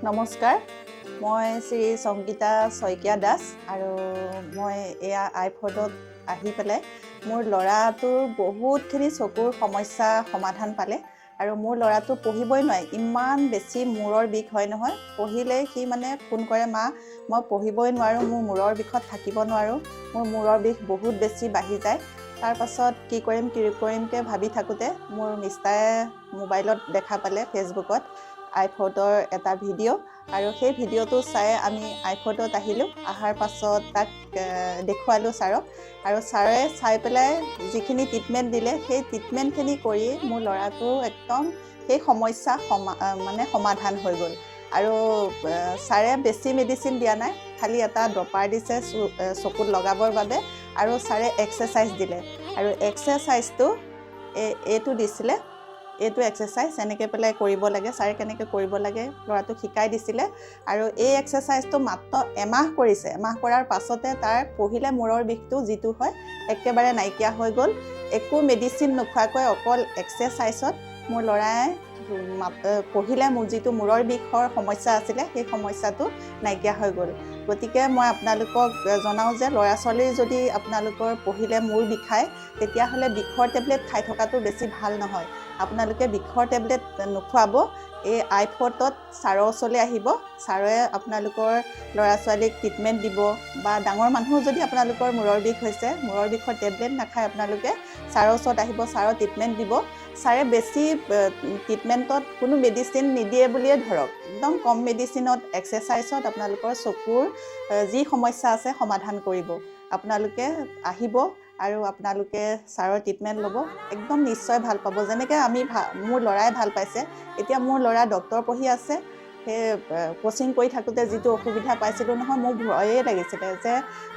নমস্কাৰ, মই শ্ৰী সংগীতা শইকীয়া দাস আৰু মই এয়া আইফৰ্ডত আহি পেলাই মোৰ ল'ৰাটোৰ বহুতখিনি চকুৰ সমস্যা সমাধান পালে আৰু মোৰ ল'ৰাটো পঢ়িবই নোৱাৰে, ইমান বেছি মূৰৰ বিষ হয় নহয়। পঢ়িলে সি মানে ফোন কৰে, মা মই পঢ়িবই নোৱাৰোঁ, মোৰ মূৰৰ বিষত থাকিব নোৱাৰোঁ, মোৰ মূৰৰ বিষ বহুত বেছি বাঢ়ি যায়। তাৰপাছত কি কৰিমকৈ ভাবি থাকোঁতে মোৰ মিষ্টাৰে মোবাইলত দেখা পালে ফেচবুকত আইফৰ্ডৰ এটা ভিডিঅ' আৰু সেই ভিডিঅ'টো চাই আমি আইফৰ্ডত আহিলোঁ। অহাৰ পাছত তাক দেখুৱালোঁ ছাৰক আৰু ছাৰে চাই পেলাই যিখিনি ট্ৰিটমেণ্ট দিলে সেই ট্ৰিটমেণ্টখিনি কৰি মোৰ ল'ৰাটো একদম সেই সমস্যা সমাধান হৈ গ'ল। আৰু ছাৰে বেছি মেডিচিন দিয়া নাই, খালি এটা ড্ৰপাৰ দিছে চকুত লগাবৰ বাবে আৰু ছাৰে এক্সাৰচাইজ দিলে আৰু এক্সাৰচাইজটো এইটো দিছিলে, এইটো এক্সাৰচাইজ এনেকৈ পেলাই কৰিব লাগে, ছাৰে কেনেকৈ কৰিব লাগে ল'ৰাটোক শিকাই দিছিলে। আৰু এই এক্সাৰচাইজটো মাত্ৰ এমাহ কৰিছে, এমাহ কৰাৰ পাছতে তাৰ পঢ়িলে মূৰৰ বিষটো যিটো হয় একেবাৰে নাইকিয়া হৈ গ'ল। একো মেডিচিন নোখোৱাকৈ অকল এক্সাৰচাইজত মোৰ ল'ৰাই পঢ়িলে মোৰ যিটো মূৰৰ বিষৰ সমস্যা আছিলে সেই সমস্যাটো নাইকিয়া হৈ গ'ল। গতিকে মই আপোনালোকক জনাওঁ যে ল'ৰা ছোৱালীৰ যদি আপোনালোকৰ পঢ়িলে মূৰ বিষায় তেতিয়াহ'লে বিষৰ টেবলেট খাই থকাটো বেছি ভাল নহয়। আপোনালোকে বিষৰ টেবলেট নোখোৱাব, এই আইফৰ্ডত ছাৰৰ ওচৰলৈ আহিব, ছাৰে আপোনালোকৰ ল'ৰা ছোৱালীক ট্ৰিটমেণ্ট দিব বা ডাঙৰ মানুহো যদি আপোনালোকৰ মূৰৰ বিষ হৈছে, মূৰৰ বিষৰ টেবলেট নাখায় আপোনালোকে ছাৰৰ ওচৰত আহিব, ছাৰৰ ট্ৰিটমেণ্ট দিব। ছাৰে বেছি ট্ৰিটমেণ্টত কোনো মেডিচিন নিদিয়ে বুলিয়ে ধৰক, একদম কম মেডিচিনত এক্সাৰচাইজত আপোনালোকৰ চকুৰ যি সমস্যা আছে সমাধান কৰিব। আপোনালোকে আহিব আৰু আপোনালোকে ছাৰৰ ট্ৰিটমেণ্ট ল'ব, একদম নিশ্চয় ভাল পাব। যেনেকৈ মোৰ ল'ৰাই ভাল পাইছে। এতিয়া মোৰ ল'ৰা ডক্টৰ পঢ়ি আছে, সেই কোচিং কৰি থাকোঁতে যিটো অসুবিধা পাইছিলোঁ নহয়, মোৰ ভয়েই লাগিছিলে যে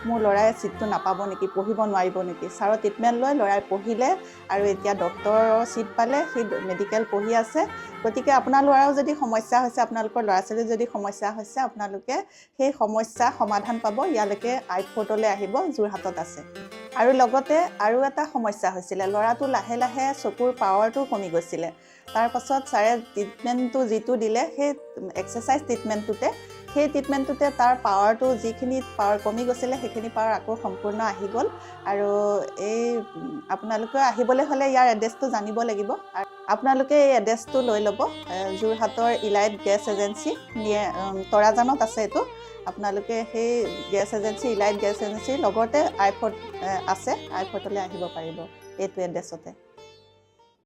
মোৰ ল'ৰাই ছিটটো নাপাব নেকি, পঢ়িব নোৱাৰিব নেকি। ছাৰৰ ট্ৰিটমেণ্ট লৈ ল'ৰাই পঢ়িলে আৰু এতিয়া ডক্টৰৰ ছিট পালে, সি মেডিকেল পঢ়ি আছে। গতিকে আপোনাৰ ল'ৰাও যদি সমস্যা হৈছে, আপোনালোকৰ ল'ৰা ছোৱালীৰ যদি সমস্যা হৈছে, আপোনালোকে সেই সমস্যা সমাধান পাব। ইয়ালৈকে আইফৰ্ডলৈ আহিব, যোৰহাটত আছে। আৰু লগতে আৰু এটা সমস্যা হৈছিলে, ল'ৰাটো লাহে লাহে চকুৰ পাৱাৰটো কমি গৈছিলে। তাৰপাছত ছাৰে ট্ৰিটমেণ্টটো যিটো দিলে সেই এক্সাৰচাইজ ট্ৰিটমেণ্টটোতে তাৰ পাৱাৰটো, যিখিনি পাৱাৰ কমি গৈছিলে সেইখিনি পাৱাৰ আকৌ সম্পূৰ্ণ আহি গ'ল। আৰু আপোনালোকে আহিবলৈ হ'লে ইয়াৰ এড্ৰেছটো জানিব লাগিব। আৰু আপোনালোকে এই এড্ৰেছটো লৈ ল'ব, যোৰহাটৰ ইলাইট গেছ এজেঞ্চি তৰাজানত আছে এইটো। আপোনালোকে সেই গেছ এজেঞ্চি, ইলাইট গেছ এজেঞ্চিৰ লগতে আইফৰ্ড আছে, আইফৰ্ডলৈ আহিব পাৰিব এইটো এড্ৰেছতে।